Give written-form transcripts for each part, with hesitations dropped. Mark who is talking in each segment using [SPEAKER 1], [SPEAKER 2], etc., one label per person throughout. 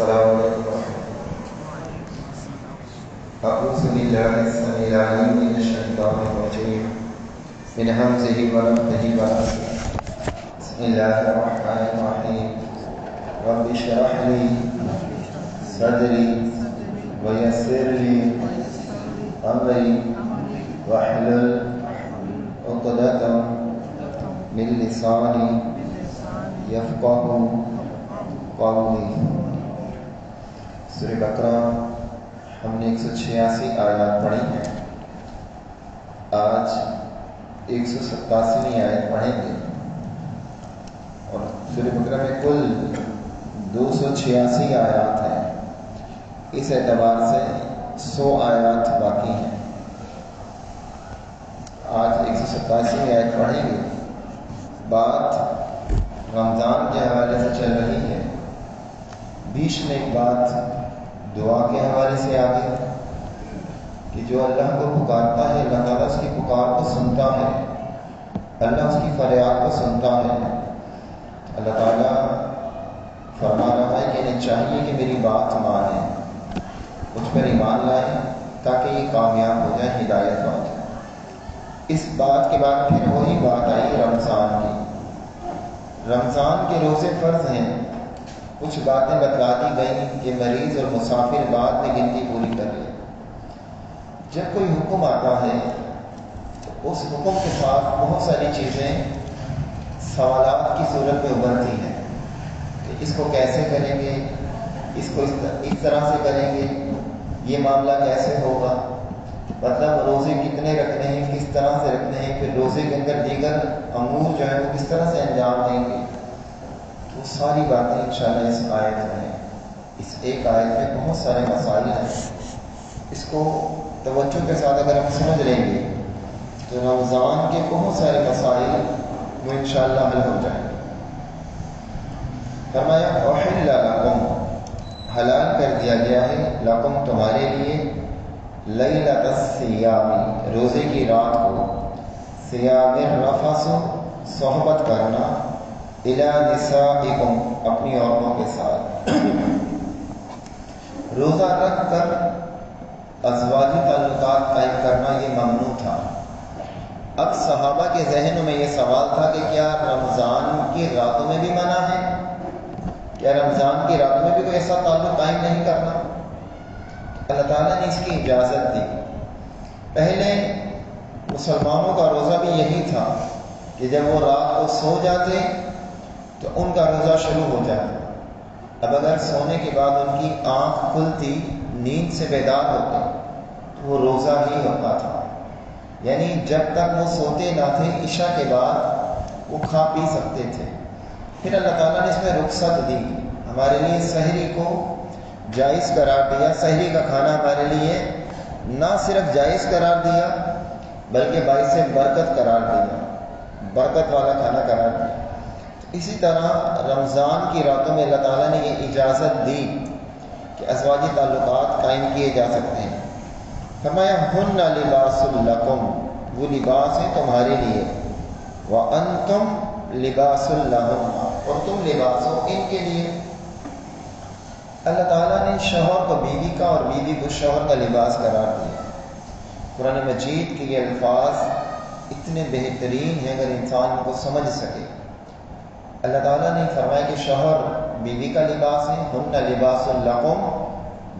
[SPEAKER 1] السلام علیکم ورحمۃ اللہ۔ اعوذ باللہ السمیع العلیم من الشیطان الرجیم من ہمزہ ونفخہ ونفثہ۔ بسم اللہ الرحمن الرحیم۔ رب اشرح لی صدری ویسر لی امری واحلل عقدۃ من لسانی یفقہوا قولی۔ سورہ بقرہ ہم نے 186 آیات پڑھی ہیں، آج 187ویں آیت پڑھیں گے، اور سورہ بقرہ میں کل 286 آیات ہیں۔ اس اعتبار سے 100 آیات باقی ہیں۔ آج 187ویں آیت پڑھیں گے۔ بات رمضان کے حوالے سے چل رہی ہے، بیچ میں ایک بات دعا کے حوالے سے آ گئی کہ جو اللہ کو پکارتا ہے اللہ تعالیٰ اس کی پکار کو سنتا ہے، اللہ اس کی فریاد کو سنتا ہے۔ اللہ تعالیٰ فرما رہا ہے کہ انہیں چاہیے کہ میری بات مانیں، مجھ پر ایمان لائیں تاکہ یہ کامیاب ہو جائے، ہدایت پا جائے۔ اس بات کے بعد پھر وہی بات آئی رمضان کی۔ رمضان کے روزے فرض ہیں، کچھ باتیں بتلا دی گئیں کہ مریض اور مسافر بعد میں گنتی پوری کر لے۔ جب کوئی حکم آتا ہے تو اس حکم کے ساتھ بہت ساری چیزیں سوالات کی صورت میں ابھرتی ہیں کہ اس کو کیسے کریں گے، اس کو اس طرح سے کریں گے، یہ معاملہ کیسے ہوگا، مطلب روزے کتنے رکھنے ہیں، کس طرح سے رکھنے ہیں، پھر روزے کے اندر دیگر امور جو ہیں وہ کس طرح سے انجام دیں گے۔ وہ ساری باتیں انشاءاللہ اس آیت میں ہیں۔ اس ایک آیت میں بہت سارے مسائل ہیں، اس کو توجہ کے ساتھ اگر ہم سمجھ لیں گے تو رمضان کے بہت سارے مسائل وہ انشاءاللہ حل ہو جائیں گے۔ فرمایا احل لکم، حلال کر دیا گیا ہے، لکم تمہارے لیے، لیلۃ الصیام، روزے کی رات کو، صیام الرفث، صحبت کرنا، الی نسائکم، اپنی عورتوں کے ساتھ۔ روزہ رکھ کر ازواجی تعلقات قائم کرنا یہ ممنوع تھا۔ اب صحابہ کے ذہنوں میں یہ سوال تھا کہ کیا رمضان کی راتوں میں بھی منع ہے؟ کیا رمضان کی راتوں میں بھی کوئی ایسا تعلق قائم نہیں کرنا؟ اللہ تعالیٰ نے اس کی اجازت دی۔ پہلے مسلمانوں کا روزہ بھی یہی تھا کہ جب وہ رات کو سو جاتے تو ان کا روزہ شروع ہو جاتا۔ اب اگر سونے کے بعد ان کی آنکھ کھلتی، نیند سے بیدار ہوتے تو وہ روزہ ہی ہوتا تھا، یعنی جب تک وہ سوتے نہ تھے عشاء کے بعد وہ کھا پی سکتے تھے۔ پھر اللہ تعالیٰ نے اس میں رخصت دی، ہمارے لیے سحری کو جائز قرار دیا۔ سحری کا کھانا ہمارے لیے نہ صرف جائز قرار دیا بلکہ باعث برکت قرار دیا، برکت والا کھانا قرار دیا۔ اسی طرح رمضان کی راتوں میں اللہ تعالیٰ نے یہ اجازت دی کہ ازواجی تعلقات قائم کیے جا سکتے ہیں۔ فرمایا ہن لباس لکم، وہ لباس ہے تمہارے لیے، وانتم لباس لہن، اور تم لباس ہو ان کے لیے۔ اللہ تعالیٰ نے شوہر کو بیوی کا اور بیوی کو شوہر کا لباس قرار دیا۔ قرآن مجید کے یہ الفاظ اتنے بہترین ہیں اگر انسان ان کو سمجھ سکے۔ اللہ تعالیٰ نے فرمایا کہ شوہر بیوی کا لباس ہے، ہن لباس لکم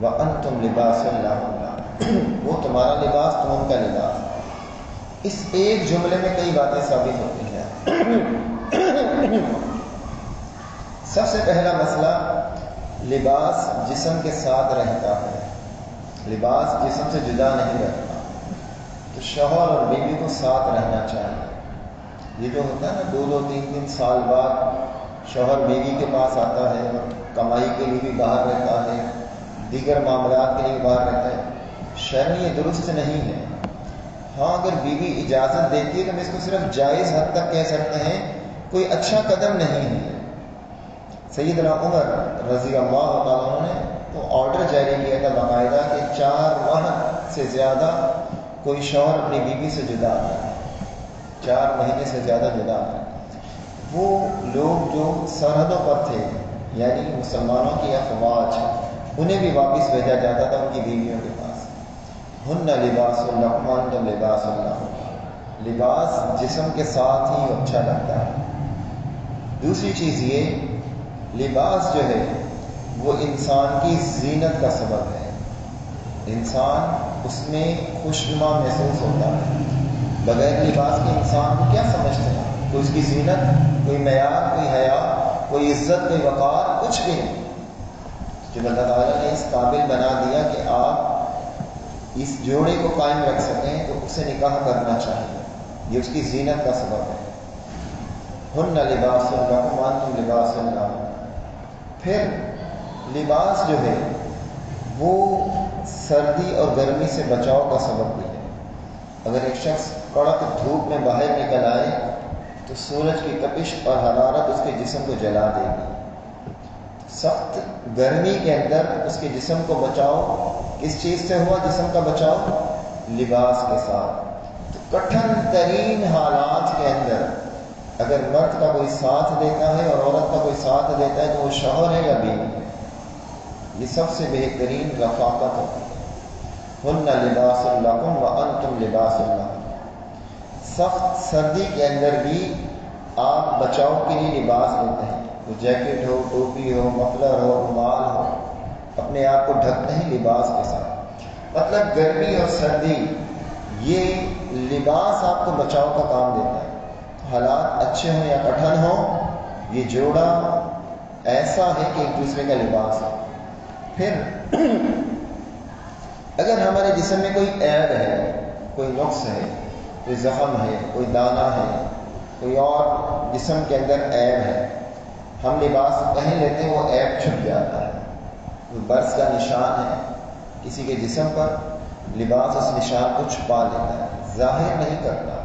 [SPEAKER 1] وانتم لباس لہن، وہ تمہارا لباس، تم ان کا لباس۔ اس ایک جملے میں کئی باتیں ثابت ہوتی ہیں۔ سب سے پہلا مسئلہ، لباس جسم کے ساتھ رہتا ہے، لباس جسم سے جدا نہیں رہتا، تو شوہر اور بیوی کو ساتھ رہنا چاہیے۔ یہ جو ہوتا ہے نا 2-3 سال بعد شوہر بیوی کے پاس آتا ہے اور کمائی کے لیے بھی باہر رہتا ہے، دیگر معاملات کے لیے بھی باہر رہتا ہے، شرعاً یہ درست نہیں ہے۔ ہاں اگر بیوی اجازت دیتی ہے تو ہم اس کو صرف جائز حد تک کہہ سکتے ہیں، کوئی اچھا قدم نہیں ہے۔ سیدنا عمر رضی اللہ تعالیٰ عنہ نے تو آرڈر جاری کیا تھا باقاعدہ کہ 4 ماہ سے زیادہ کوئی شوہر اپنی بیوی سے جدا نہ ہے، 4 مہینے سے زیادہ جدا نہ ہے۔ وہ لوگ جو سرحدوں پر تھے، یعنی مسلمانوں کی افواج انہیں بھی واپس بھیجا جاتا تھا ان کی بیویوں کے پاس. ہن لباس لکم وانتم لباس لہن. لباس جسم کے ساتھ ہی اچھا لگتا ہے. دوسری چیز یہ لباس جو ہے وہ انسان کی زینت کا سبب ہے. انسان اس میں خوشنما محسوس ہوتا ہے. بغیر لباس کے انسان کو کیا سمجھتے ہیں؟ کوئی اس کی زینت، کوئی معیار، کوئی حیا، کوئی عزت، کوئی وقار، کچھ بھی نہیں. جب اللہ تعالیٰ نے اس قابل بنا دیا کہ آپ اس جوڑے کو قائم رکھ سکیں تو اسے نکاح کرنا چاہیے. یہ اس کی زینت کا سبب ہے. ہن لباس لکم وانتم لباس لہن. پھر لباس جو ہے وہ سردی اور گرمی سے بچاؤ کا سبب بھی ہے. اگر ایک شخص کڑک دھوپ میں باہر نکل آئے تو سورج کی تپش اور حرارت اس کے جسم کو جلا دے گی. سخت گرمی کے اندر اس کے جسم کو بچاؤ کس چیز سے ہوا؟ جسم کا بچاؤ لباس کے ساتھ. تو کٹھن ترین حالات کے اندر اگر مرد کا کوئی ساتھ دیتا ہے اور عورت کا کوئی ساتھ دیتا ہے تو وہ شوہر ہے یا بیوی ہے. یہ سب سے بہترین رفاقت ہوتی ہے. ہن لباس لکم وانتم لباس لہن. سخت سردی کے اندر بھی آپ بچاؤ کے لیے لباس لیتے ہیں. وہ جیکٹ ہو، ٹوپی ہو، مفلر ہو، رومال ہو، اپنے آپ کو ڈھکتے ہیں لباس کے ساتھ. مطلب گرمی اور سردی یہ لباس آپ کو بچاؤ کا کام دیتا ہے. حالات اچھے ہوں یا کٹھن ہوں یہ جوڑا ایسا ہے کہ ایک دوسرے کا لباس ہے. پھر اگر ہمارے جسم میں کوئی عیب ہے، کوئی نقص ہے، کوئی زخم ہے، کوئی دانہ ہے، کوئی اور جسم کے اندر عیب ہے، ہم لباس پہن لیتے ہیں وہ عیب چھپ جاتا ہے. کوئی برس کا نشان ہے کسی کے جسم پر، لباس اس نشان کو چھپا لیتا ہے، ظاہر نہیں کرتا.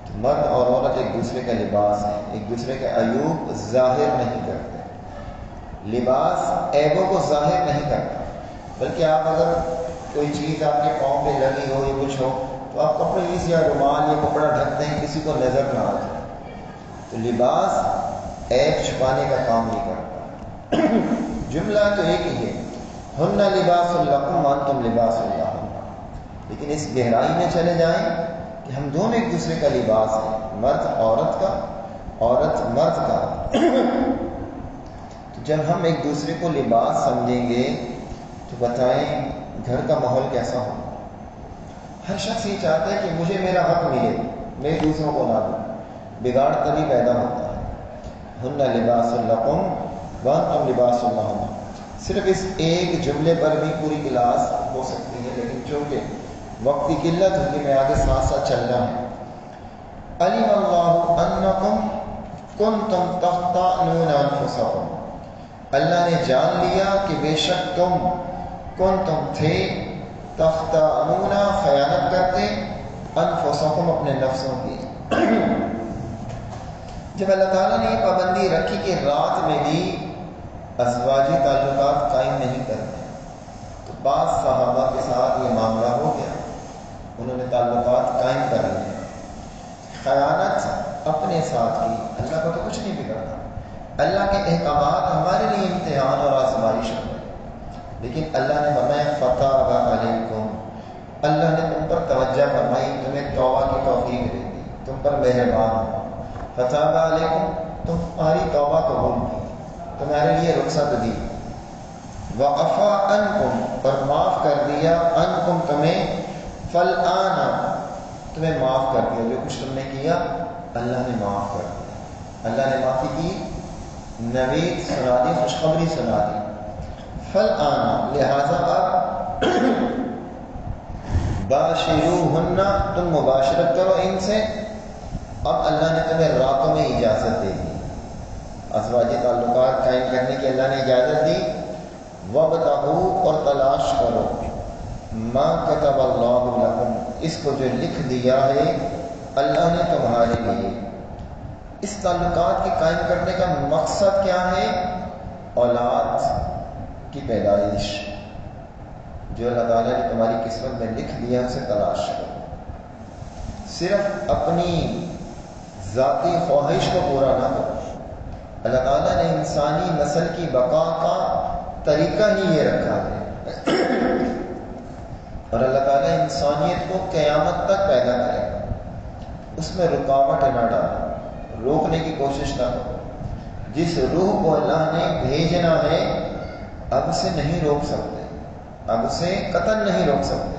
[SPEAKER 1] تو مرد اور عورت ایک دوسرے کا لباس ہے، ایک دوسرے کے عیوب ظاہر نہیں کرتے. لباس عیبوں کو ظاہر نہیں کرتا، بلکہ آپ اگر کوئی چیز آپ کے پاؤں پہ لگی ہو یا کچھ ہو تو آپ کپڑے یا رومال یا کپڑا ڈھکتے ہیں کسی کو نظر نہ آ جائے. تو لباس عیب چھپانے کا کام نہیں کرتا. جملہ تو ایک ہی ہے، ہن لباس لکم وانتم لباس لہن. لیکن اس گہرائی میں چلے جائیں کہ ہم دونوں ایک دوسرے کا لباس ہیں، مرد عورت کا، عورت مرد کا. تو جب ہم ایک دوسرے کو لباس سمجھیں گے تو بتائیں گھر کا ماحول کیسا ہو؟ ہر شخص یہ چاہتا ہے کہ مجھے میرا حق ملے، میں دوسروں کو نہ دوں. بگاڑ تبھی پیدا ہوتا ہے. ہن لباس لکم وانتم لباس لہن. صرف اس ایک جملے پر بھی پوری کلاس ہو سکتی ہے، لیکن چونکہ وقت کی قلت ہوگی میں آگے ساتھ ساتھ چلنا ہے. علم اللہ انکم کنتم تختانون انفسکم. اللہ نے جان لیا کہ بے شک تم کنتم تھے تختانون خیانت کرتے انفسکم اپنے نفسوں کی. جب اللہ تعالیٰ نے یہ پابندی رکھی کہ رات میں بھی ازواجی تعلقات قائم نہیں کرتے تو بعض صحابہ کے ساتھ یہ معاملہ ہو گیا، انہوں نے تعلقات قائم کر لیے. خیانت اپنے ساتھ کی. اللہ کو تو کچھ نہیں بگڑتا. اللہ کے احکامات ہمارے لیے امتحان اور آزمائش ہوتے ہیں، لیکن اللہ نے فرمایا فتح علیکم. اللہ نے تم پر توجہ فرمائی، تمہیں توبہ کی توفیق دے دی، تم پر مہربان ہو. فتح علیکم، تمہاری توبہ قبول کی، تمہارے لیے رخصت دی. وعفا عنکم، اور معاف کر دیا، عنکم تمہیں، فالآن تمہیں معاف کر دیا. جو کچھ تم نے کیا اللہ نے معاف کر دیا. اللہ نے معافی کی، نوید سنا دی، خوشخبری سنا دی. فالآن، لہذا اب باشروہن، تم مباشرت کرو ان سے. اب اللہ نے تمہیں راتوں میں اجازت دے دی، ازواجی تعلقات قائم کرنے کی اللہ نے اجازت دی. وابتغوا، اور تلاش کرو، ما کتب اللہ لکم، اس کو جو لکھ دیا ہے اللہ نے تمہارے لیے. اس تعلقات کے قائم کرنے کا مقصد کیا ہے؟ اولاد کی پیدائش. جو اللہ تعالیٰ نے تمہاری قسمت میں لکھ دیا اسے تلاش کرو. صرف اپنی ذاتی خواہش کو پورا نہ کرو. اللہ تعالیٰ نے انسانی نسل کی بقا کا طریقہ ہی یہ رکھا ہے اور اللہ تعالیٰ انسانیت کو قیامت تک پیدا کرے گا، اس میں رکاوٹ نہ ڈالو، روکنے کی کوشش نہ کرو۔ جس روح کو اللہ نے بھیجنا ہے اب اسے نہیں روک سکتے، اب اسے قطعاً نہیں روک سکتے،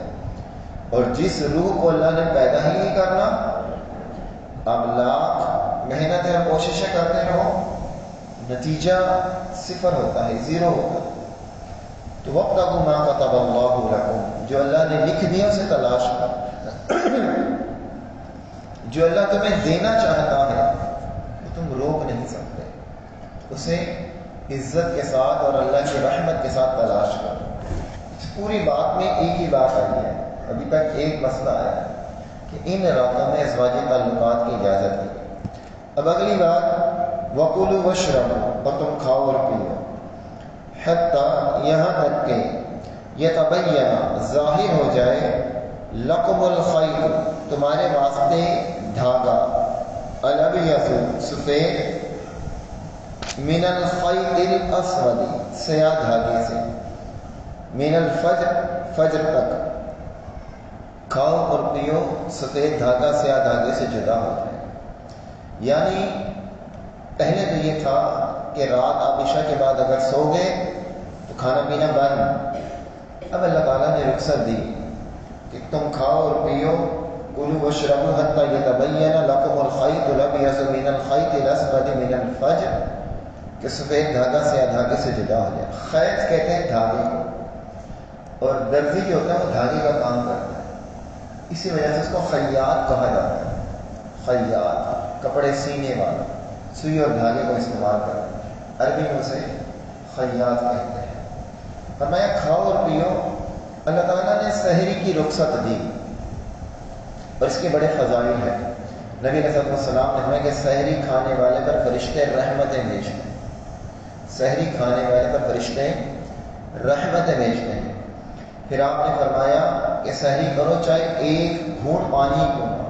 [SPEAKER 1] اور جس روح کو اللہ نے پیدا ہی نہیں کرنا اب لاکھ محنتیں اور کوششیں کرتے رہو، نتیجہ صفر ہوتا ہے، زیرو ہوتا ہے۔ تو وَابْتَغُوا مَا كَتَبَ اللَّهُ لَكُمْ، جو اللہ نے لکھ دیا اسے تلاش کرو، جو اللہ تمہیں دینا چاہتا ہے وہ تم روک نہیں سکتے، اسے عزت کے ساتھ اور اللہ کی رحمت کے ساتھ تلاش کرو۔ اس پوری بات میں ایک ہی بات آئی ہے، ابھی تک ایک مسئلہ آیا ہے کہ ان راتوں میں ازواجی تعلقات کی اجازت ہے۔ اب اگلی بات وَكُلُوا وَاشْرَبُوا، اور تم کھاؤ اور پیو، حتیٰ یہاں تک کہ یتبین ظاہر ہو جائے لکم الخیط تمہارے واسطے دھاگا، الاbyض سفید، من الخیط الاسود سیاہ دھاگے سے، من الفجر فجر تک، کھاؤ اور پیو سفید دھاگا سیاہ دھاگے سے جدا ہو جائے۔ یعنی پہلے تو یہ تھا کہ رات آپ عشاء کے بعد اگر سو گئے تو کھانا پینا بند۔ اب اللہ تعالیٰ نے رخصت دی کہ تم کھاؤ اور پیو، کلوا واشربوا حتیٰ یتبین لکم الخیط الاbyض من الخیط الاسود من الفجر، کہ سفید دھاگا سیاہ دھاگے سے جدا ہو جائے۔ خیط کہتے ہیں دھاگے کو، اور درزی جو ہوتا ہے وہ دھاگے کا کام کرتا ہے، اسی وجہ سے اس کو خیاط کہا جاتا ہے۔ خیاط کپڑے سینے والا، سوئی اور دھاگے کو استعمال کرتا ہے، عربی میں اسے خیاط کہتے ہیں۔ فرمایا کھاؤ اور پیو۔ اللہ تعالیٰ نے سحری کی رخصت دی اور اس کے بڑے فضائل ہیں۔ نبی علیہ السلام نے فرمایا کہ سحری کھانے والے پر فرشتے رحمتیں بھیجتے ہیں، سحری کھانے والے پر فرشتے رحمتیں بھیجتے ہیں۔ پھر آپ نے فرمایا کہ سحری کرو چاہے ایک گھونٹ پانی کیوں نہ،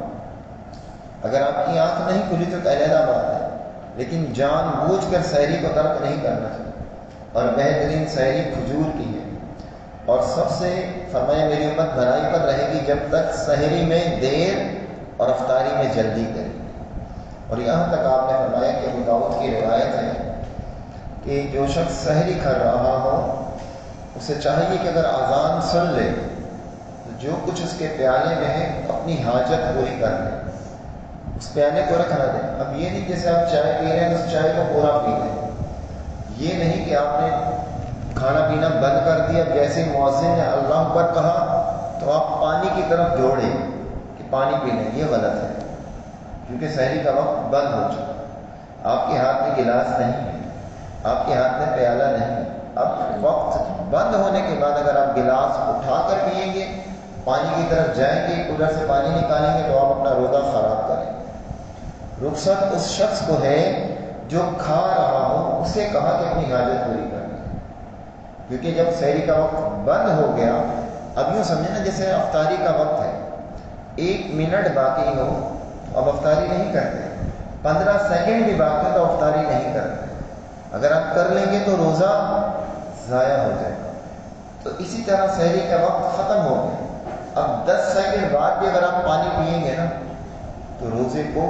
[SPEAKER 1] اگر آپ کی آنکھ نہیں کھلی تو علیحدہ بات ہے، لیکن جان بوجھ کر سحری کو ترک نہیں کرنا چاہیے۔ اور بہترین سحری کھجور کی ہے، اور سب سے فرمایا میری امت بھلائی پر رہے گی جب تک سحری میں دیر اور افطاری میں جلدی کرے گی۔ اور یہاں تک آپ نے فرمایا کہ ابو داؤد کی روایت ہے کہ جو شخص سحری کر رہا ہو اسے چاہیے کہ اگر اذان سن لے تو جو کچھ اس کے پیالے میں ہے اپنی حاجت پوری کر لے، اس پیالے کو رکھ نہ دیں۔ اب یہ نہیں جیسے آپ چائے پی رہے ہیں اس چائے کو پورا پی لیں، یہ نہیں کہ آپ نے کھانا پینا بند کر دیا، جیسے مؤذن نے اللہ اکبر کہا تو آپ پانی کی طرف دوڑے کہ پانی پی لیں، یہ غلط ہے، کیونکہ سحری کا وقت بند ہو چکا۔ آپ کے ہاتھ میں گلاس نہیں ہے، آپ کے ہاتھ میں پیالہ نہیں ہے، اب وقت بند ہونے کے بعد اگر آپ گلاس اٹھا کر پئیں گے، پانی کی طرف جائیں گے، کولر سے پانی نکالیں گے تو آپ اپنا روزہ خراب کریں گے۔ رخصت اس شخص کو ہے جو کھا رہا ہو، اسے کہا کہ اپنی حاجت پوری کرنی ہے، کیونکہ جب سحری کا وقت بند ہو گیا، اب یوں سمجھیں نا جیسے افطاری کا وقت ہے، 1 منٹ باقی ہو اب افطاری نہیں کرتے، 15 سیکنڈ بھی باقی ہو تو افطاری نہیں کرتے، اگر آپ کر لیں گے تو روزہ ضائع ہو جائے گا۔ تو اسی طرح سحری کا وقت ختم ہو گیا، اب 10 سیکنڈ بعد بھی اگر آپ پانی پئیں گے نا تو روزے کو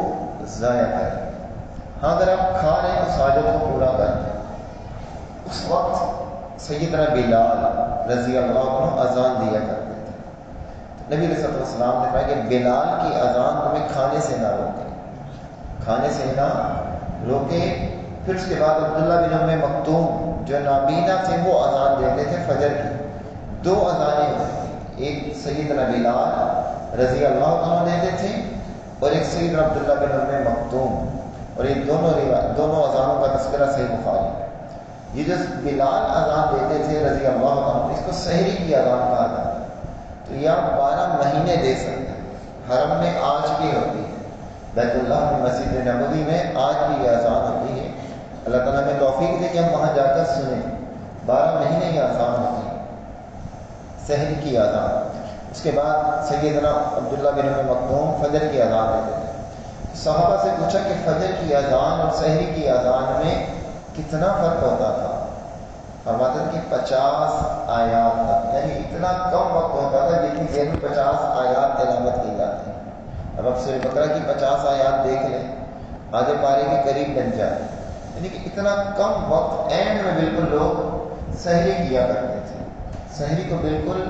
[SPEAKER 1] ضائع کریں۔ ہاں اگر آپ کھا رہے ہیں تو حاجت کو پورا کر دیں۔ اس وقت سیدنا بلال رضی اللہ عنہ اذان دیا کرتے تھے، نبی علیہ السلام نے کہا کہ بلال کی اذان تمہیں کھانے سے نہ روکے، کھانے سے نہ روکے۔ پھر اس کے بعد عبداللہ بن ام مکتوم جو نابینا تھے وہ اذان دیتے تھے فجر کی، 2 اذانیں ہوتی تھیں، ایک سیدنا بلال رضی اللہ عنہ دیتے تھے اور ایک سیدنا عبداللہ بن ام مکتوم، اور یہ دونوں اذانوں کا تذکرہ صحیح بخاری ہے۔ یہ جو بلال اذان دیتے تھے رضی اللہ عنہ، اس کو سحری کی اذان کہا جاتا ہے۔ تو یہ آپ 12 مہینے دے سکتے ہیں، حرم میں آج بھی ہوتی ہے، بیت اللہ میں مسجد نبوی میں آج بھی یہ اذان ہوتی ہے۔ اللہ تعالیٰ میں توفیق دے کہ ہم وہاں جا کر سنیں، 12 مہینے یہ اذان ہوتی ہے، سحری کی اذان۔ اس کے بعد سیدنا عبداللہ بن ام مکتوم فجر کی اذان دیتے تھے۔ صحابہ سے پوچھا کہ فجر کی اذان اور سحری کی اذان میں کتنا فرق ہوتا تھا؟ فرماتے تھے کہ 50 آیات تک، یعنی اتنا کم وقت ہوتا تھا جتنی دیر میں 50 آیات تلاوت کی جاتی ہیں۔ اب آپ سورہ بقرہ کی 50 آیات دیکھ لیں، آدھے پارے کے قریب بن جائے، یعنی کہ اتنا کم وقت، اینڈ میں بالکل لوگ سحری کیا کرتے تھے، سحری کو بالکل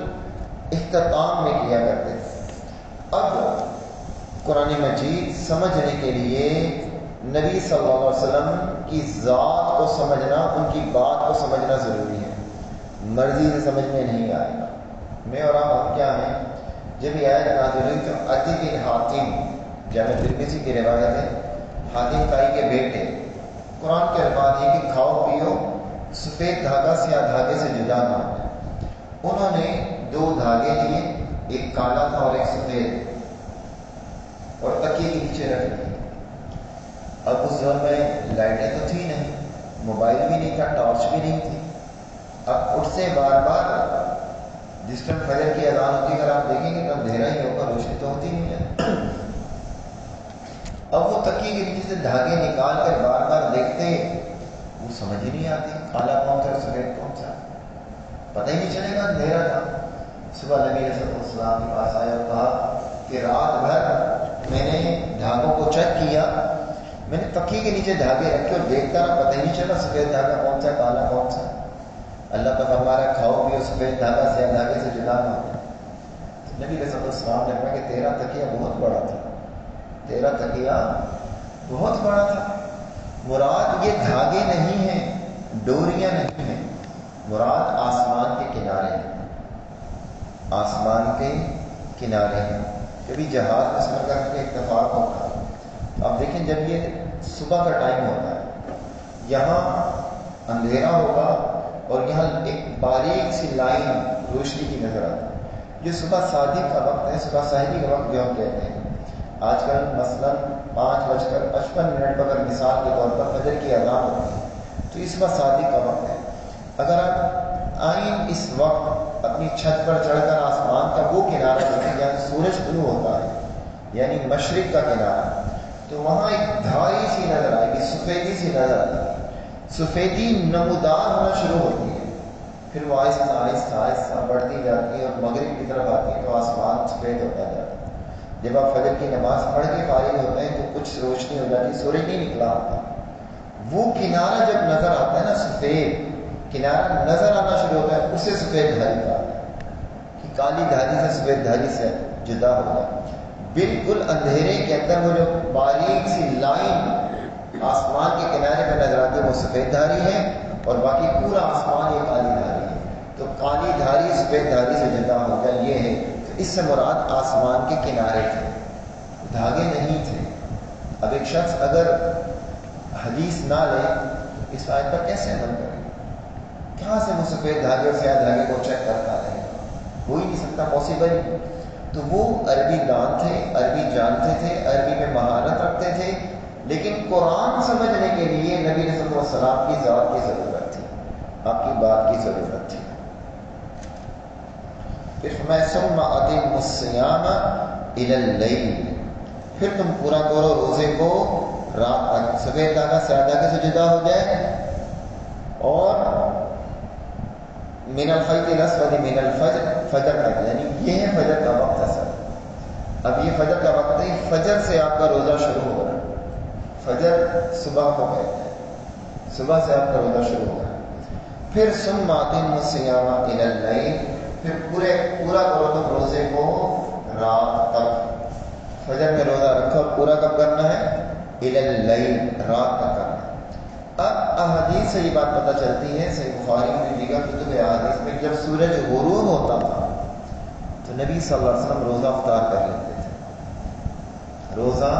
[SPEAKER 1] اختتام میں کیا کرتے تھے۔ اب قرآن مجید سمجھنے کے لیے نبی صلی اللہ علیہ وسلم کی ذات کو سمجھنا، ان کی بات کو سمجھنا ضروری ہے، مرضی سے سمجھ میں نہیں آئے گا۔ میں اور آپ ہم کیا ہیں، جب یہ آیت نازل ہوئی تو عدی بن حاتم، جامع ترمذی کی روایت ہے، حاتم تائی کے بیٹے، قرآن کے الفاظ یہ کہ کھاؤ پیو، سفید دھاگا سیاہ دھاگے سے جدا نہ ہو۔ انہوں نے 2 دھاگے لیے، ایک کالا تھا اور ایک سفید، اور تکیے کے نیچے رکھ دیے۔ اب اس دور میں لائٹیں تو تھی نہیں، موبائل بھی نہیں تھا، ٹارچ بھی نہیں تھی۔ اب اٹھ سے بار بار جس ٹائم فجر کی اذان ہوتی ہے، اگر آپ دیکھیں گے تو اندھیرا ہی ہوگا، روشنی تو ہوتی نہیں ہے۔ اب وہ تکیے کے نیچے سے دھاگے نکال کر بار بار دیکھتے، وہ سمجھ ہی نہیں آتی کالا کون سا سفید کون سا، پتہ ہی نہیں چلے گا، اندھیرا تھا۔ صبح نبی صلی اللہ علیہ وسلم کے پاس آیا اور کہا کہ رات بھر میں نے دھاگوں کو چیک کیا، میں نے تکیے کے نیچے دھاگے رکھے اور دیکھتا رہا، پتہ ہی نہیں چلا سفید دھاگا کون سا کالا کون سا۔ اللہ کا فرما رہا ہے کھاؤ پیو، سفید دھاگا سیاہ دھاگے سے جدا نہ ہو۔ نبی صلی اللہ علیہ وسلم نے کہا کہ تیرا تکیہ بہت بڑا تھا، تیرا تکیہ بہت بڑا تھا۔ مراد یہ دھاگے نہیں ہیں، ڈوریاں نہیں ہیں، مراد آسمان کے کنارے ہیں، آسمان کے کنارے ہیں۔ کبھی جہاز میں سفر کرنے کا اتفاق ہوتا ہے، آپ دیکھیں جب یہ صبح کا ٹائم ہوتا ہے، یہاں اندھیرا ہوگا اور یہاں ایک باریک سی لائن روشنی کی نظر آتی ہے، جو صبح صادق کا وقت ہے، صبح سحری کا وقت جو ہم کہتے ہیں۔ آج کل مثلاً 5:55 پر اگر مثال کے طور پر فجر کی اذان ہوتی ہے تو اس وقت صادق کا وقت ہے۔ اگر آپ آئیں اس وقت اپنی چھت پر چڑھ کر آسمان کا وہ کنارہ دیکھیں جہاں سورج طلوع ہوتا ہے، یعنی مشرق کا کنارہ، تو وہاں ایک دھاری سی نظر آئے گی، سفیدی سی نظر آئے گی، سفیدی نمودار ہونا شروع ہوتی ہے، پھر وہ آہستہ آہستہ آہستہ بڑھتی جاتی ہے اور مغرب کی طرف آتی ہے تو آسمان سفید ہوتا جاتا ہے۔ جب آپ فجر کی نماز پڑھ کے فارغ ہوتے ہیں تو کچھ روشنی ہو جاتی، سورج نہیں نکلا ہوتا، وہ کنارہ جب نظر آتا ہے نا، سفید کنارہ نظر آنا شروع ہوتا ہے، اسے سفید دھاری کہا ہے کہ کالی دھاری سے سفید دھاری سے جدا ہو جائے۔ بالکل اندھیرے کے اندر وہ جو باریک سی لائن آسمان کے کنارے پہ نظر آتی ہے وہ سفید دھاری ہے، اور باقی پورا آسمان یہ کالی دھاری ہے۔ تو کالی دھاری سفید دھاری سے جدا ہو جائے، یہ ہے اس سے مراد آسمان کے کنارے تھے، دھاگے نہیں تھے۔ اب ایک شخص اگر حدیث نہ لے اس آیت پر کیسے عمل کرے؟ کہاں سے وہ سفید دھاگے اور سیاہ دھاگے کو چیک کرتا رہے؟ ہو ہی نہیں سکتا، پاسبل ہی۔ تو وہ عربی دان تھے، عربی جانتے تھے، عربی میں مہارت رکھتے تھے، لیکن قرآن سمجھنے کے لیے نبی صلی اللہ علیہ وسلم کی ذات کی ضرورت تھی، آپ کی بات کی ضرورت تھی۔ ثم اتم الصیام الی اللیل، پھر تم پورا کرو روزے کو رات تک، سفید دھاگا سیاہ دھاگے سے جدا ہو جائے، اور من الخیط الاسود من الفجر، فجر تک، یعنی یہ ہے فجر کا وقت ہے سر۔ اب یہ فجر کا وقت ہے، فجر سے آپ کا روزہ شروع ہو رہا ہے، فجر صبح کو کہتے ہیں، صبح سے آپ کا روزہ شروع ہو رہا ہے۔ پھر ثم اتم الصیام الی اللیل، پھر پورا کرو تم روزے کو رات تک، فجر میں روزہ رکھو اور پورا کب کرنا ہے؟ الی اللیل، رات تک کرنا ہے۔ اب احادیث سے یہ بات پتہ چلتی ہے، صحیح بخاری میں دیگر کتب احادیث میں، جب سورج غروب ہوتا تھا تو نبی صلی اللہ علیہ وسلم روزہ افطار کر لیتے تھے، روزہ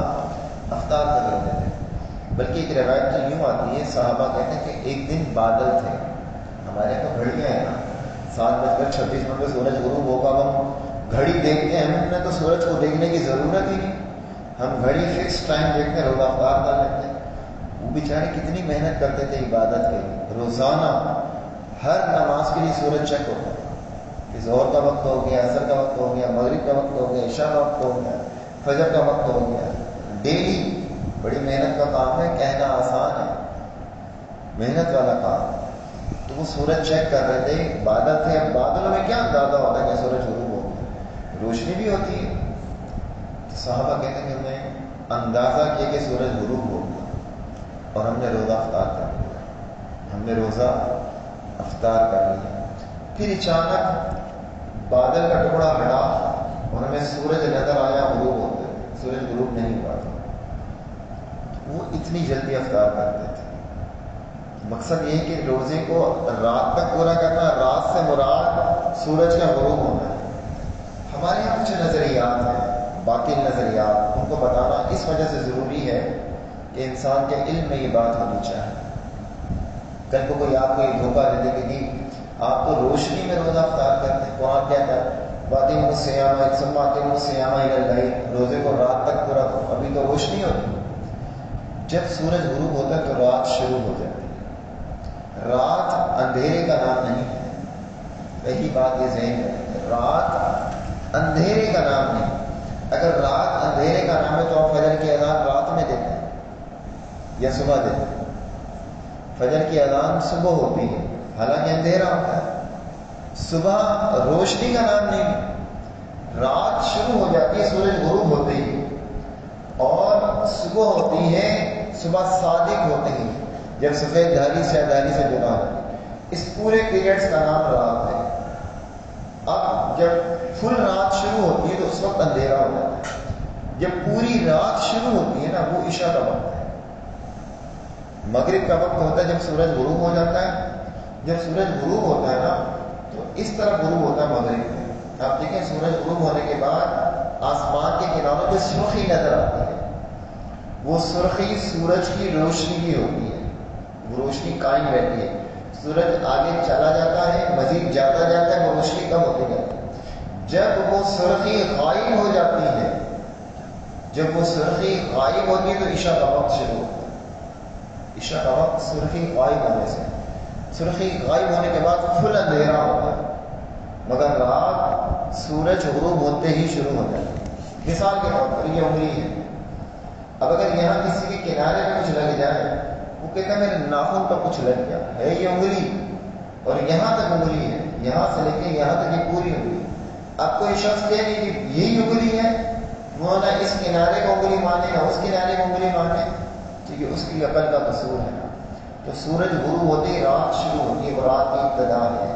[SPEAKER 1] افطار کر لیتے تھے۔ بلکہ ایک روایت تو یوں آتی ہے، صحابہ کہتے ہیں کہ ایک دن بادل تھے، ہمارے یہاں تو گھڑیاں ہیں نا، 7:26 پہ سورج غروب ہوگا، ہم گھڑی دیکھتے ہیں، ہم نے تو سورج کو دیکھنے کی ضرورت ہی نہیں، ہم گھڑی فکس ٹائم دیکھتے ہیں، روزہ افطار کر لیتے ہیں۔ وہ بیچارے کتنی محنت کرتے تھے عبادت کے لیے، روزانہ ہر نماز کے لیے سورج چیک ہوتا ہے کہ ظہر کا وقت ہو گیا، عصر کا وقت ہو گیا، مغرب کا وقت ہو گیا، عشاء کا وقت ہو گیا، فجر کا وقت ہو گیا، ڈیلی۔ بڑی محنت کا کام ہے، کہنا آسان ہے، محنت والا کام۔ تو وہ سورج چیک کر رہے تھے، بادل تھے، اب بادلوں میں کیا اندازہ ہوتا ہے کہ سورج غروب ہو گیا، روشنی بھی ہوتی ہے. تو صحابہ کہتے ہیں کہ ہم نے اندازہ کیا کہ سورج غروب ہو گیا اور ہم نے روزہ افطار کر لیا، ہم نے روزہ افطار کر لیا. پھر اچانک بادل کا ٹکڑا ہٹا اور ہمیں سورج نظر آیا غروب ہوتے ہوئے، سورج غروب نہیں ہوا تھا. وہ اتنی جلدی افطار کرتے تھے. مقصد یہ کہ روزے کو رات تک پورا کرنا، رات سے مراد سورج کا غروب ہونا ہے. ہمارے یہاں کچھ نظریات ہیں، باطل نظریات، ان کو بتانا اس وجہ سے ضروری ہے کہ انسان کے علم میں یہ بات ہونی چاہیے. کل کو کوئی آپ کو یہ دھوکہ دے دے کہ جی آپ تو روشنی میں روزہ افطار کرتے ہیں. قرآن کہتا ہے وَأَتِمُّوا الصِّيَامَ ثُمَّ أَتِمُّوا الصِّيَامَ إِلَى اللَّيْلِ، روزے کو رات تک پورا کرو. ابھی تو روشنی ہوتی ہے، جب سورج غروب ہوتا ہے تو رات شروع ہو جاتی ہے. رات اندھیرے کا نام نہیں ہے، پہلی بات یہ ذہن ہے، رات اندھیرے کا نام نہیں. اگر رات اندھیرے کا نام ہے تو آپ فجر کی اذان رات میں دیتے ہیں یا صبح دیتے ہیں؟ فجر کی اذان صبح ہوتی ہے حالانکہ اندھیرا ہوتا ہے. صبح روشنی کا نام نہیں، رات شروع ہو جاتی ہے سورج غروب ہوتے ہی، اور صبح ہوتی ہے، صبح صادق ہوتے ہی جب سفید دھاری سے دھاری سے جدا ہوتی ہے. اس پورے پیریڈز کا نام رات ہے. اب جب فل رات شروع ہوتی ہے تو اس وقت اندھیرا ہو جاتا ہے. جب پوری رات شروع ہوتی ہے نا وہ عشاء کا وقت ہے. مغرب کا وقت ہوتا ہے جب سورج غروب ہو جاتا ہے. جب سورج غروب ہوتا ہے نا تو اس طرح غروب ہوتا ہے مغرب میں. آپ دیکھیں سورج غروب ہونے کے بعد آسمان کے کناروں پہ سرخی نظر آتی ہے. وہ سرخی سورج کی روشنی کی ہوتی ہے، وہ روشنی قائم رہتی ہے. سورج آگے چلا جاتا ہے، مزید جاتا جاتا ہے، وہ روشنی کم ہوتی جاتی ہے. جب وہ سرخی غائب ہو جاتی ہے، جب وہ سرخی غائب ہوتی ہے تو عشاء کا وقت شروع ہوتا ہے. عشاء کا وقت سرخی غائب ہونے سے، سرخی غائب ہونے کے بعد فل اندھیرا ہوتا ہے، مگر رات سورج غروب ہوتے ہی شروع ہو جاتی ہے. مثال کے طور پر یہ انگلی ہے، اب اگر یہاں کسی کے کنارے میں کچھ لگ جائے، وہ کہتا ہے میرے ناخن پر کچھ لگ گیا ہے، یہ انگلی اور یہاں تک انگلی ہے، یہاں سے لے کے یہاں تک یہ پوری انگلی. اب کوئی شخص کہے نہیں کہ یہی انگلی ہے، وہ نہ اس کنارے کو انگلی مانے نہ اس کنارے کو انگلی مانے، کیونکہ اس کی عقل کا قصور ہے. تو سورج غروب ہوتی ہے رات شروع ہوتی ہے، وہ رات کی ابتدا ہے.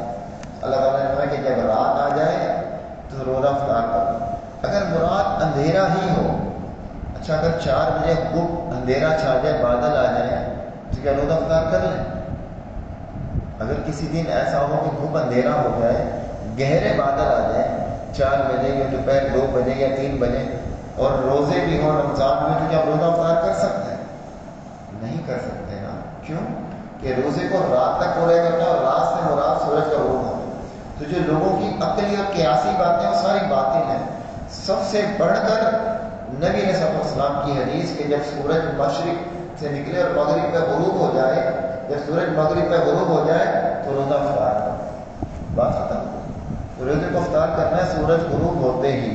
[SPEAKER 1] اللہ تعالیٰ نے فرمایا کہ جب رات آ جائے تو روزہ افطار کرو. اگر مراد اندھیرا ہی ہو، اچھا اگر 4 بجے خوب اندھیرا چھا جائے، بادل آ جائے تو کیا روزہ افطار کر لیں؟ اگر کسی دن ایسا ہو کہ خوب اندھیرا ہو جائے، گہرے بادل آ جائیں 4 بجے یا دوپہر 2 بجے یا 3 بجے اور روزے بھی ہوں رمضان میں، تو کیا روزہ افطار کر سکتے ہیں؟ نہیں کر سکتے نا. کیوں کہ روزے کو رات تک پورا کرنا اور رات سے مراد سورج کا غروب ہونا. تو جو لوگوں کی عقلی اور قیاسی باتیں وہ ساری باطل ہیں. سب سے بڑھ کر نبی علیہ السلام کی حدیث کہ جب سورج مشرق سے نکلے اور مغرب پہ غروب ہو جائے، جب سورج مغرب پہ غروب ہو جائے تو روزہ افطار کرو. بات ختم. روزے کو افطار کرنا ہے سورج غروب ہوتے ہی.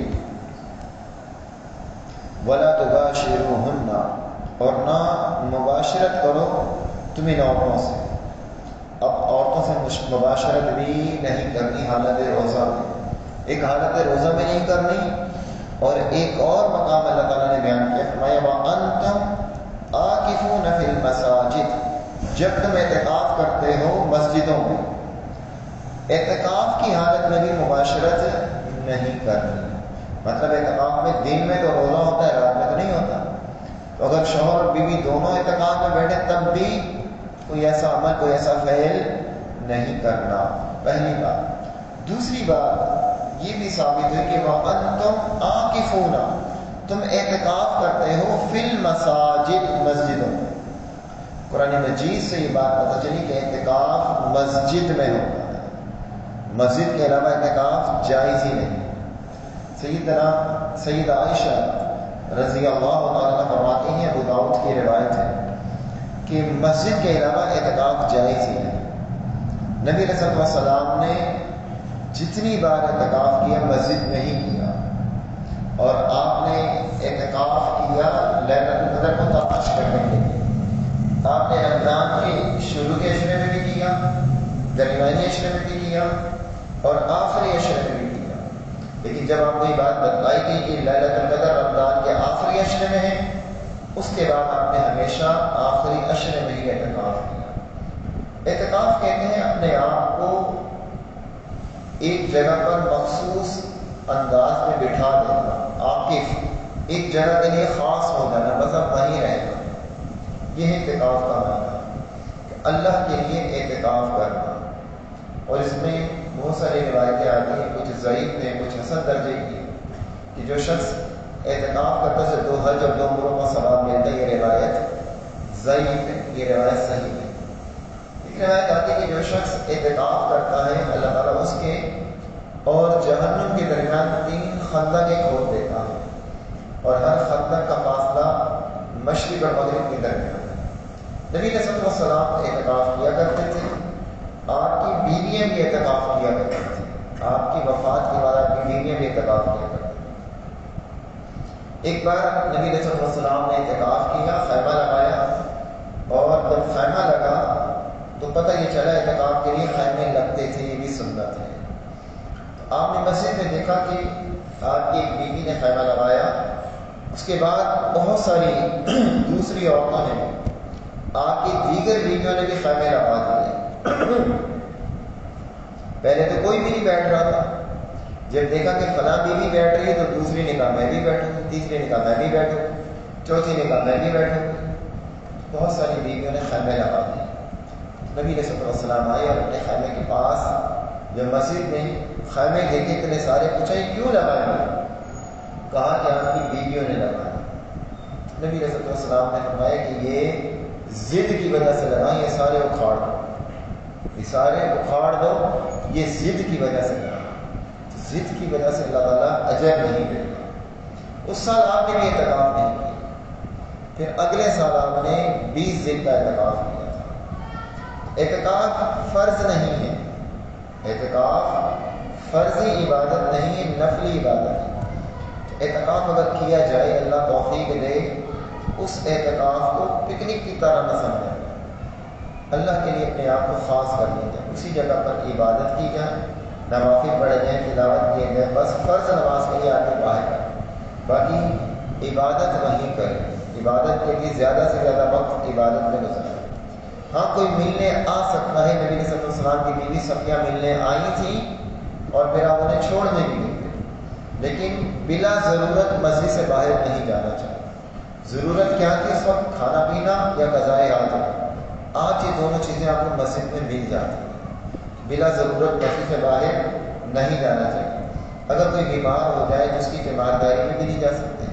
[SPEAKER 1] وَلَا تُبَاشِرُوهُنَّ، اور نہ مباشرت کرو تم ان عورتوں سے. اب عورتوں سے مباشرت بھی نہیں کرنی حالت روزہ میں. ایک حالت روزہ میں نہیں کرنی، اور ایک اور مقام اللہ تعالیٰ نے بیان کیا، فرمایا وَأَنْتُمْ عَاكِفُونَ فِي الْمَسَاجِدِ، جب تم اعتکاف کرتے ہو مسجدوں میں. اعتکاف کی حالت میں بھی مباشرت نہیں کرنی. مطلب اعتکاف میں دن میں تو روزہ ہوتا ہے، رات میں تو نہیں ہوتا. تو اگر شوہر اور بیوی دونوں اعتکاف میں بیٹھے تب بھی کوئی ایسا عمل، کوئی ایسا فعل نہیں کرنا. پہلی بات. دوسری بات یہ بھی ثابت ہے کہ وَأَنْتُمْ عَاكِفُونَ، تم اعتکاف کرتے ہو فی المساجد، مسجدوں میں. قرآن مجید سے یہ بات پتہ چلی کہ اعتکاف مسجد میں ہوتا ہے، مسجد کے علاوہ اعتکاف جائز ہی نہیں. سیدہ عائشہ رضی اللہ تعالیٰ فرماتی ہیں، ابو داؤد کی روایت ہے کہ مسجد کے علاوہ اعتکاف جائز ہی ہے. نبی علیہ السلام نے جتنی بار اعتکاف کیا مسجد میں ہی کیا، اور آپ نے اعتکاف کیا لیلۃ القدر کو تلاش کرنے کے لیے. آپ نے رمضان کے شروع کے عشرے میں بھی کیا درمیانی عشرے میں بھی کیا اور آخری عشرے میں بھی کیا. لیکن جب آپ کو یہ بات بتلائی گئی کہ لیلۃ القدر رمضان کے آخری عشرے میں ہے، اس کے بعد آپ نے ہمیشہ آخری عشرے میں ہی اعتکاف کیا. اعتکاف کہتے ہیں اپنے آپ کو ایک جگہ پر مخصوص انداز میں بٹھا دینا، عاکف، ایک جگہ کے لیے خاص ہو جانا، بس اب وہیں رہنا. یہ ہے اعتکاف کا معنی، کہ اللہ کے لیے اعتکاف کرنا. اور اس میں بہت ساری روایتیں آتی ہیں، کچھ ضعیف ہیں، کچھ حسن درجے کی، کہ جو شخص اعتکاف کرتا ہے 2 حج اور 2 عمروں کا ثواب ملتا ہے. یہ روایت ضعیف ہے، یہ روایت صحیح ہے. ایک روایت آتی ہے کہ جو شخص اعتکاف کرتا ہے اللہ تعالیٰ اس کے اور جہنم کے درمیان 3 خندقیں کھود دیتا ہے، اور ہر خندق کا فاصلہ مشرق اور مغرب کے درمیان ہے. نبی علیہ الصلوۃ والسلام اعتکاف کیا کرتے تھے. آپ کی بیویاں بھی اعتکاف کیا کرتی تھیں. آپ کی وفات کے بعد آپ کی بیویاں بھی اعتکاف کیا کرتی تھیں. ایک بار نبی علیہ الصلوۃ والسلام نے اعتکاف کیا، خیمہ لگایا، اور جب خیمہ لگا تو پتہ یہ چلا اعتکاف کے لیے خیمے لگتے تھے، یہ بھی سنت ہے. آپ نے مسجد میں دیکھا کہ آپ کی ایک بیوی نے خیمہ لگایا، اس کے بعد بہت ساری دوسری عورتوں نے، آپ کی دیگر بیویوں نے بھی خیمے لگا دیے. پہلے تو کوئی بھی نہیں بیٹھ رہا تھا. جب دیکھا کہ فلاں بیوی بیٹھ رہی ہے تو دوسری نے کہا میں بھی بیٹھوں، تیسری نے کہا میں بھی بیٹھوں، چوتھی نے کہا میں بھی بیٹھوں. بہت ساری بیویوں نے خیمے لگا دیے. نبی علیہ الصلوۃ والسلام آئے اور اپنے خیمے کے پاس جب مسجد میں خیمے دیکھے اتنے سارے، پوچھا یہ کیوں لگائے ہیں؟ کہا کہ آپ کی بیویوں نے لگایا. نبی علیہ الصلوۃ والسلام نے فرمایا کہ یہ ضد کی وجہ سے لگائیں، یہ سارے اکھاڑ دو، یہ سارے اکھاڑ دو، یہ ضد کی وجہ سے لگائیں. ضد کی وجہ سے اللہ تعالیٰ اجر نہیں دے گا. اس سال آپ نے بھی اعتکاف نہیں کیا. پھر اگلے سال آپ نے 20 ذی کا اعتکاف کیا تھا. اعتکاف فرض نہیں ہے، اعتکاف فرضی عبادت نہیں ہے، نفلی عبادت ہے. اعتکاف اگر کیا جائے، اللہ توفیق دے، اس اعتکاف کو پکنک کی طرح نہ سمجھیں. اللہ کے لیے اپنے آپ کو خاص کر لیا جائے، اسی جگہ پر عبادت کی جائے، نوافل پڑھے جائیں، تلاوت کیے جائیں، بس فرض نماز کے لیے آگے باہر کریں، باقی عبادت وہیں کریں. عبادت کے لیے زیادہ سے زیادہ وقت عبادت میں گزاریں. ہاں کوئی ملنے آ سکتا ہے. نبی صلی اللہ علیہ وسلم کی بیوی صفیہ ملنے آئی تھی اور پھر آپ انہیں چھوڑنے بھی گئے تھے، لیکن بلا ضرورت مسجد سے باہر نہیں جانا چاہیے. ضرورت کیا تھی اس وقت؟ کھانا پینا یا قضائے حاجت. آج یہ دونوں چیزیں آپ کو مسجد میں مل جاتی ہیں. بلا ضرورت مسجد سے باہر نہیں جانا چاہیے. اگر کوئی بیمار ہو جائے تو اس کی تیمارداری میں بھی نہیں جا سکتے،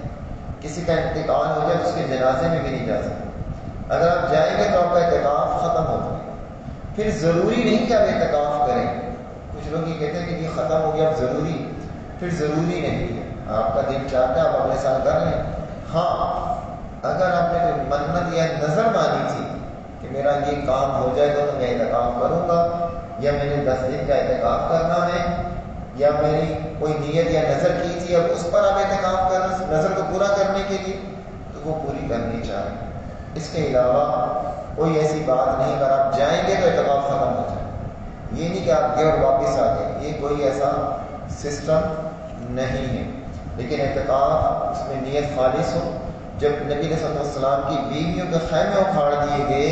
[SPEAKER 1] کسی کا انتقال ہو جائے تو اس کے جنازے میں بھی نہیں جا سکتے. اگر آپ جائیں گے تو آپ کا اعتکاف ختم ہو جائے گا. پھر ضروری نہیں کہ آپ اعتکاف کریں. کچھ لوگ یہ کہتے ہیں کہ یہ ختم ہو گیا اب ضروری، پھر ضروری نہیں ہے. آپ کا دل چاہتا ہے آپ اگلے سال کر لیں. ہاں اگر آپ نے کوئی منت یا نظر مانی تھی کہ میرا یہ کام ہو جائے گا تو میں اعتکاف کروں گا، یا میں نے 10 دن کا اعتکاف کرنا ہے، یا میری کوئی نیت یا نظر کی تھی، اب اس پر آپ اعتکاف کر رہے نظر کو پورا کرنے کے لیے، تو وہ پوری کرنی چاہیے. اس کے علاوہ کوئی ایسی بات نہیں. اگر آپ جائیں گے تو اعتکاف ختم ہو جائے. یہ نہیں کہ آپ گئے اور واپس آ گئے، یہ کوئی ایسا سسٹم نہیں ہے. لیکن اعتکاف اس میں نیت خالص ہو. جب نبی علیہ السلام کی بیویوں کے خیمے اکھاڑ دیے گئے،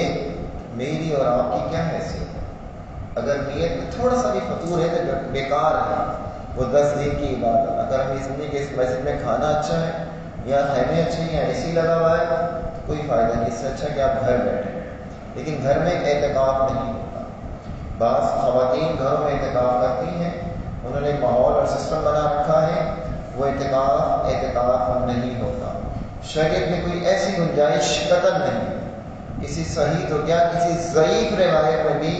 [SPEAKER 1] میری اور آپ کی کیا حیثیت ہے؟ اگر نیت میں تھوڑا سا بھی فطور ہے تو بیکار ہے وہ 10 دن کی عبادت. اگر ہم اس میں کہ اس مسجد میں کھانا اچھا ہے یا خیمے اچھے ہیں یا اے سی لگا ہوا ہے، کوئی فائدہ نہیں. اس سے اچھا کہ آپ گھر بیٹھیں. لیکن گھر میں اعتکاف نہیں ہوتا. بعض خواتین گھروں میں اعتکاف کرتی ہیں، انہوں نے ماحول اور سسٹم بنا رکھا ہے، وہ اعتکاف نہیں ہوتا. شریعت میں کوئی ایسی گنجائش قطعاً نہیں. کسی صحیح تو کیا کسی ضعیف روایت میں بھی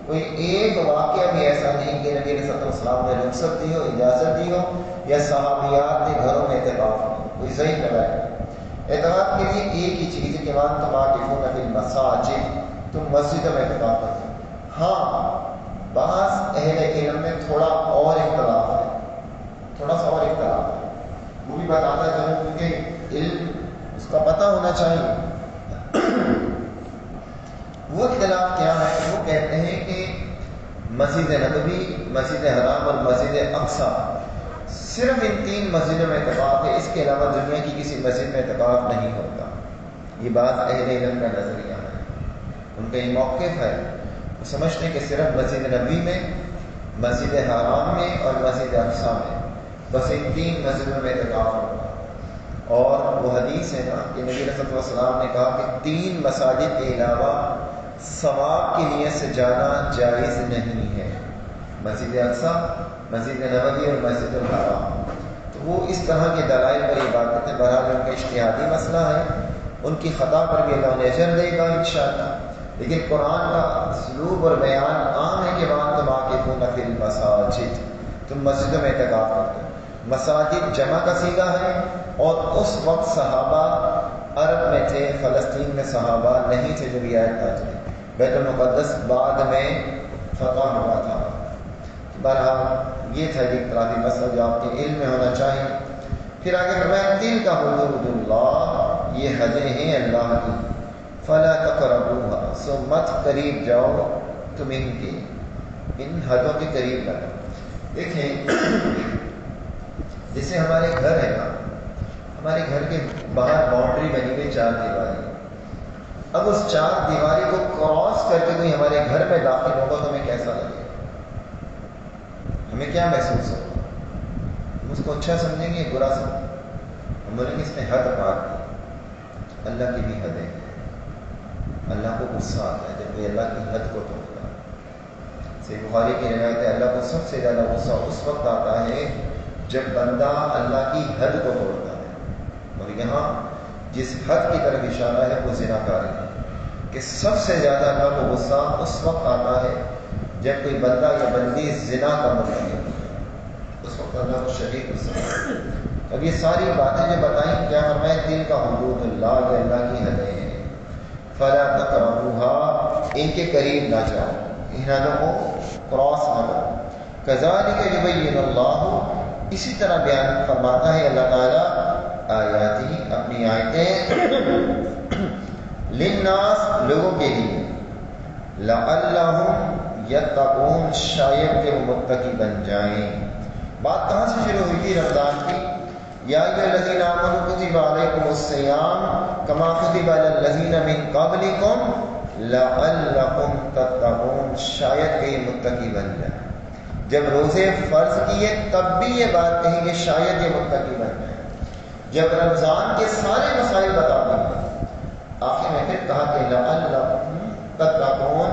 [SPEAKER 1] کوئی ایک واقعہ بھی ایسا نہیں کہ نبی علیہ السلام نے رخصت دی ہو، اجازت دی ہو، یا صحابیات نے گھروں میں اعتکاف کی. کوئی ضعیف روایت. اعتکاف کے لیے ایک ہی چیز ہے کہ وہاں تماکفون فی المساجد، تم مسجدوں میں اعتکاف کرتے ہو. ہاں بعض اہل علم میں تھوڑا اور اختلاف ہے، تھوڑا سا اور اختلاف ہے. وہ بھی بتاتا ہے کیونکہ علم اس کا پتہ ہونا چاہیے. وہ اختلاف کیا ہے؟ وہ کہتے ہیں کہ مسجد نبوی، مسجد حرام اور مسجد اقصی، صرف ان 3 مسجدوں میں اعتکاف ہے، اس کے علاوہ دنیا کی کسی مسجد میں اعتکاف نہیں ہوتا۔ یہ بات اہل علم کا نظریہ ہے، ان کا یہ موقف ہے، وہ سمجھتے ہیں کہ صرف مسجد نبوی میں، مسجد حرام میں اور مسجد اقصی میں، بس ان 3 مسجدوں میں اعتکاف ہوگا۔ اور وہ حدیث ہے نا کہ نبی صلی اللہ علیہ وسلم نے کہا کہ 3 مساجد کے علاوہ ثواب کی نیت سے جانا جائز نہیں ہے، مسجد اقصی، مسجد نبوی اور مسجد الحرام۔ تو وہ اس طرح کے دلائل پر یہ بات کرتے ہیں۔ بہرحال ان کا اجتہادی مسئلہ ہے، ان کی خطا پر بھی اللہ انہیں اجر دے گا انشاءاللہ، لیکن قرآن کا اسلوب اور بیان عام ہے کہ وہاں تم عاکفون فی المساجد، تم مسجدوں میں اعتکاف کرتے ہو۔ مساجد جمع کا صیغہ ہے، اور اس وقت صحابہ عرب میں تھے، فلسطین میں صحابہ نہیں تھے جب یہ آیت نازل ہوئی، بیت المقدس بعد میں فتح ہوا تھا۔ بہرحال یہ تھا ایک اختلافی مسئلہ جو آپ کے علم میں ہونا چاہیے۔ پھر آگے فرمایا تلک حدود اللہ، یہ حدیں ہیں اللہ کی، فلا تقربوها، سو مت قریب جاؤ تم ان حدوں کے قریب نہ جاؤ۔ دیکھیں جیسے ہمارے گھر ہے نا، ہمارے گھر کے باہر باؤنڈری بنی ہوئی 4 دیواری، اب اس 4 دیواری کو کراس کر کے کوئی ہمارے گھر میں داخل ہوگا تو ہمیں کیسا لگے گا؟ ہمیں کیا محسوس ہوگا؟ ہم اس کو اچھا سمجھیں گے، برا سمجھیں گے؟ ہم بولیں گے اس نے حد پار کی۔ اللہ کی بھی حدیں ہیں، اللہ کو غصہ آتا ہے جب کوئی اللہ کی حد کو توڑتا ہے۔ صحیح بخاری کی روایت ہے، اللہ کو سب سے زیادہ غصہ اس وقت آتا ہے جب بندہ اللہ کی حد کو توڑتا ہے، اور یہاں جس حد کی طرف اشارہ ہے وہ زناکاری ہے، کہ سب سے زیادہ اللہ کو غصہ اس وقت آتا ہے جب کوئی بندہ یا بندی زنا کا مرتکب ہوتا ہے، اس وقت اللہ کو شدید غصہ آتا ہے۔ اب یہ ساری باتیں جو بتائیں، کیا فرمائیں؟ دل کا حدود اللہ، یہ اللہ کی حدیں ہیں، فلا تقربوها، ان کے قریب نہ جاؤ، ان حدوں کو کراس نہ کرو۔ کذالک یبین اللہ، اسی طرح بیان فرماتا ہے اللہ تعالیٰ آیاتی، اپنی آیتیں، للناس، لوگوں کے لیے، لعلہم یتقون، شاید کہ وہ متقی بن جائیں۔ بات کہاں سے شروع ہوئی تھی؟ رمضان کی۔ یا ایھا الذین آمنوا کتب علیکم الصیام کما کتب علی الذین من قبلکم لعلکم تتقون، شاید کہ یہ متقی بن جائیں۔ جب روزے فرض کیے تب بھی یہ بات کہی کہ شاید یہ متقی بن جائیں۔ جب رمضان کے سارے مسائل بتا دیے، آخر میں پھر کہا کہ لعلہم تتقون،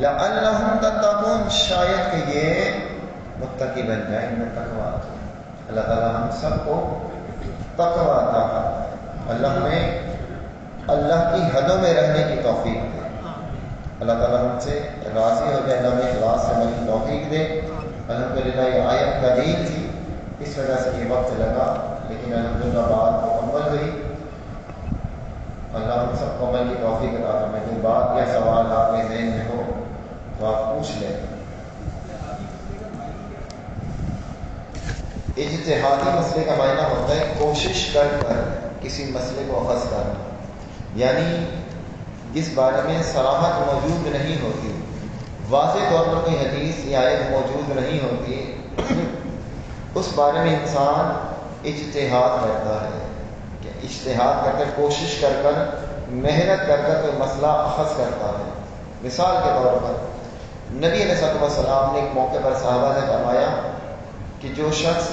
[SPEAKER 1] لعلہم تتقون، شاید کہ یہ متقی بن جائیں، ان میں تقویٰ۔ اللہ تعالیٰ ہم سب کو تقویٰ عطا فرمائے، اللہ ہمیں اللہ کی حدوں میں رہنے کی توفیق دے، اللہ تعالیٰ ہم سے راضی ہو جائے، اللہ ہمیں اخلاص سے عمل کی توفیق دے۔ الحمدللہ یہ آیت قلیل تھی، اس وجہ سے یہ وقت لگا، لیکن الحمدللہ بات مکمل ہوئی۔ اللہ ہم سب کو عمل کی توفیق عطا فرمائے۔ کوئی بات یا سوال آپ کے ذہن میں ہو تو آپ پوچھ لیں۔ اجتہادی مسئلے کا معنی ہوتا ہے کوشش کر کر کسی مسئلے کو اخذ کرنا، یعنی جس بارے میں صراحت موجود نہیں ہوتی، واضح طور پر کوئی حدیث یا آیت موجود نہیں ہوتی، اس بارے میں انسان اجتہاد کرتا ہے، کہ اجتہاد کر کر، کوشش کر کر، محنت کر کر کوئی مسئلہ اخذ کرتا ہے۔ مثال کے طور پر نبی علیہ الصلوۃ والسلام نے ایک موقع پر صحابہ سے فرمایا کہ جو شخص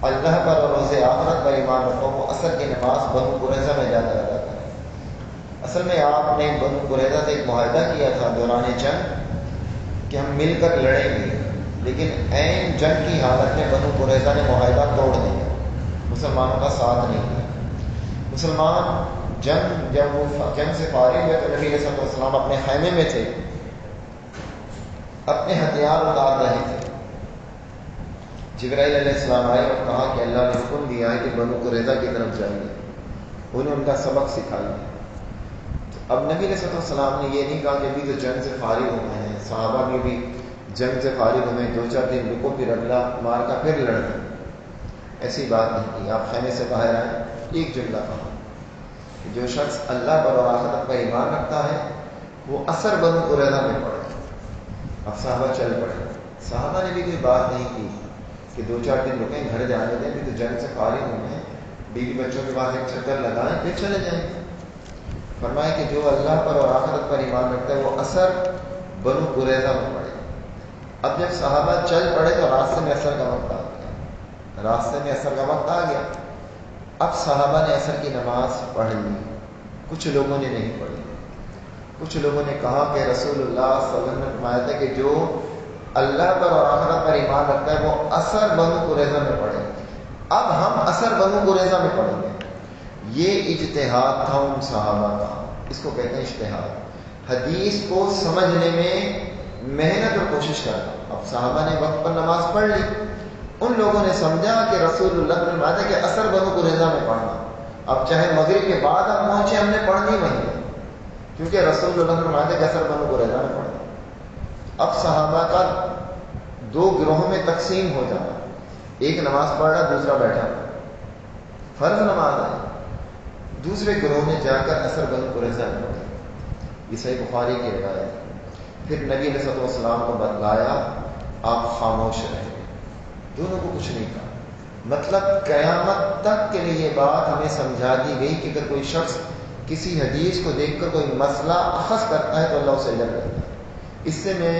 [SPEAKER 1] اللہ پر اور روز آخرت پر ایمان رکھو وہ عصر کی نماز بنو قریظہ میں جاتا ادا کرے۔ اصل میں آپ نے بنو قریظہ سے ایک معاہدہ کیا تھا دوران جنگ کہ ہم مل کر لڑیں گے، لیکن عین جنگ کی حالت میں بنو قریظہ نے معاہدہ توڑ دیا، مسلمانوں کا ساتھ نہیں دیا۔ مسلمان جب وہ جنگ سے فارغ ہوئے تو نبی علیہ الصلوۃ والسلام اپنے خیمے میں تھے، اپنے ہتھیار اتار رہے تھے۔ جبرائیل علیہ السلام آئے اور کہا کہ اللہ نے حکم دیا ہے کہ بنو قریظہ کی طرف جائیے، انہیں ان کا سبق سکھائیے۔ اب نبی علیہ السلام نے یہ نہیں کہا کہ ابھی تو جنگ سے فارغ ہوئے ہیں، صحابہ بھی بھی جنگ سے فارغ ہوئے، 2-4 دن رکو پھر اگلا مار کا پھر لڑیں، ایسی بات نہیں کی۔ آپ خیمے سے باہر آئے، ایک جملہ کہا کہ جو شخص اللہ پر اور آخرت پر ایمان رکھتا ہے وہ عصر بنو قریظہ میں پڑھے۔ اب صحابہ چل پڑے. صحابہ نے بھی کوئی بات نہیں کی کہ 2-4 دن رکیں, گھر جانے دیں, بھی تو جنگ سے فارغ ہوئے ہیں, بیوی بچوں کے پاس ایک چکر لگائیں پھر چلے جائیں. فرمایا کہ جو اللہ پر اور آخرت پر ایمان رکھتا ہے وہ اثر بنو قریظہ میں پڑے. اب جب صحابہ چل پڑے تو راستے میں اثر کا وقت آ گیا. راستے میں اثر کا وقت آ گیا. اب صحابہ نے اثر کی نماز پڑھ لی, کچھ لوگوں نے نہیں پڑھی. کچھ لوگوں نے کہا کہ رسول اللہ صلی اللہ علیہ وسلم نے فرمایا تھا کہ جو اللہ پر اور آخرت پر ایمان رکھتا ہے وہ اثر بنو قریظہ میں پڑھے. اب ہم اثر بنو قریظہ میں پڑھیں گے. یہ اجتہاد تھا ان صحابہ کا, اس کو کہتے ہیں اجتہاد. حدیث کو سمجھنے میں محنت اور کوشش کرنا. اب صحابہ نے وقت پر نماز پڑھ لی, ان لوگوں نے سمجھا کہ رسول اللہ نے فرمایا کہ اثر بنو قریظہ میں پڑھنا. اب چاہے مغرب کے بعد ہم پہنچے, ہم نے پڑھنی وہیں ہے, کیونکہ رسول اللہ نے فرمایا کہ اثر بنو قریظہ میں پڑھنا. اب صحابہ کا 2 گروہوں میں تقسیم ہو جانا. ایک نماز پڑھ رہا, دوسرا بیٹھا, فرض نماز ہے. دوسرے گروہ نے جا کر اثر بنو قریظہ میں پڑھا. یہ صحیح بخاری کی روایت ہے. پھر نبی علیہ الصلوۃ والسلام کو بتلایا, آپ خاموش رہے, دونوں کو کچھ نہیں کہا. مطلب قیامت تک کے لیے یہ بات ہمیں سمجھا دی گئی کہ اگر کوئی شخص کسی حدیث کو دیکھ کر کوئی مسئلہ اخذ کرتا ہے تو اللہ اسے اجر دیتا ہے. اس سے میں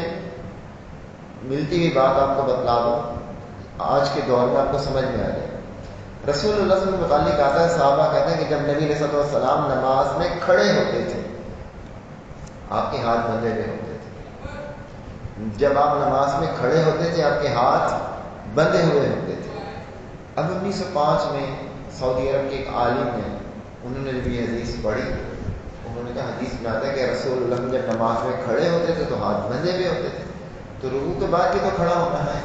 [SPEAKER 1] ملتی ہوئی بات آپ کو بتلا دوں, آج کے دور میں آپ کو سمجھ میں آ جائے. رسول اللہ صلی اللہ علیہ وسلم کے متعلق آتا ہے, صحابہ کہتے ہیں کہ جب نبی علیہ الصلوۃ والسلام نماز میں کھڑے ہوتے تھے آپ کے ہاتھ بندھے ہوئے ہوتے تھے. جب آپ نماز میں کھڑے ہوتے تھے آپ کے ہاتھ بندھے ہوئے ہوتے تھے. اب 1905 میں سعودی عرب کے ایک عالم نے, انہوں نے بھی حدیث پڑھی, انہوں نے کہا حدیث میں آتا ہے کہ رسول اللہ جب نماز میں کھڑے ہوتے تھے تو ہاتھ بندھے ہوئے ہوتے تھے, تو رکوع کے بعد بھی تو کھڑا ہونا ہے.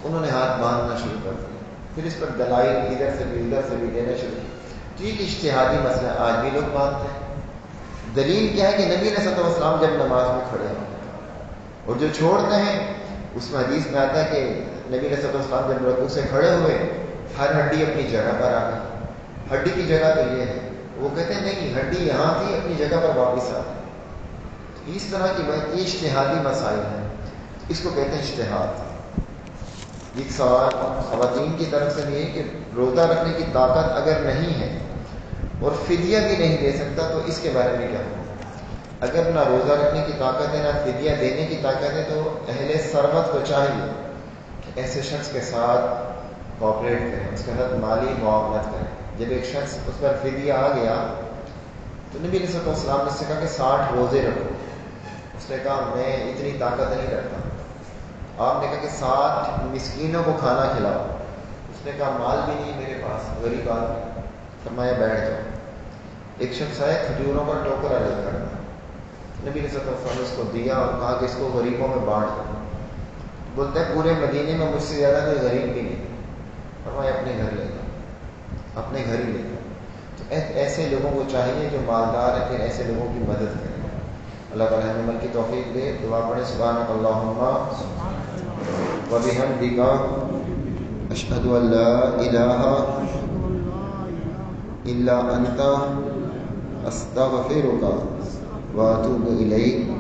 [SPEAKER 1] انہوں نے ہاتھ باندھنا شروع کر دیا. پھر اس پر دلائل ادھر سے بھی ادھر سے بھی دینا شروع کیا. ٹھیک اجتہادی مسئلہ, آج بھی لوگ باندھتے ہیں. دلیل کیا ہے کہ نبی علیہ الصلوۃ والسلام جب نماز میں کھڑے ہوتے ہیں, اور جو چھوڑتے ہیں اس میں حدیث میں آتا ہے کہ نبی علیہ الصلوۃ والسلام جب رکوع سے کھڑے ہوئے ہر ہڈی اپنی جگہ پر آ گئی. ہڈی کی جگہ تو یہ ہے, وہ کہتے ہیں نہیں ہڈی یہاں تھی اپنی جگہ پر واپس آ گئی. اس طرح کی بات, یہ اجتہادی مسائل ہیں, اس کو کہتے ہیں اجتہاد. ایک سوال خواتین کی طرف سے بھی ہے کہ روزہ رکھنے کی طاقت اگر نہیں ہے اور فدیہ بھی نہیں دے سکتا تو اس کے بارے میں کیا ہو؟ اگر نہ روزہ رکھنے کی طاقت ہے نہ فدیہ دینے کی طاقت ہے تو اہل ثروت کو چاہیے کہ ایسے شخص کے ساتھ کوآپریٹ کریں, اس کے ساتھ مالی معاونت کریں. جب ایک شخص اس پر فدیہ آ گیا تو نبی علیہ السلام نے اس سے کہا کہ 60 روزے رکھو. اس نے کہا میں اتنی طاقت نہیں رکھتا. آپ نے کہا کہ 60 مسکینوں کو کھانا کھلاؤ. اس نے کہا مال بھی نہیں میرے پاس, غریب آدمی. فرمایا بیٹھ جاؤ. ایک شخص آئے کھجوروں کا ٹوکرا لے کر, نبی علیہ السلام نے اس کو دیا اور کہا کہ اس کو غریبوں میں بانٹ دو. بولتے ہیں پورے مدینے میں مجھ سے زیادہ کوئی غریب بھی نہیں. فرمایا اپنے گھر لے جاؤ, اپنے گھر ہی لے جاؤ. تو ایسے لوگوں کو چاہیے جو مالدار ہیں, پھر ایسے لوگوں کی مدد کریں. اللہ تعالیٰ ہمیں عمل کی توفیق دے. دعا پڑھیں. سبحانک اللہم و بحمدک اشہد ان لا الہ الا انت استغفرک و اتوب الیک.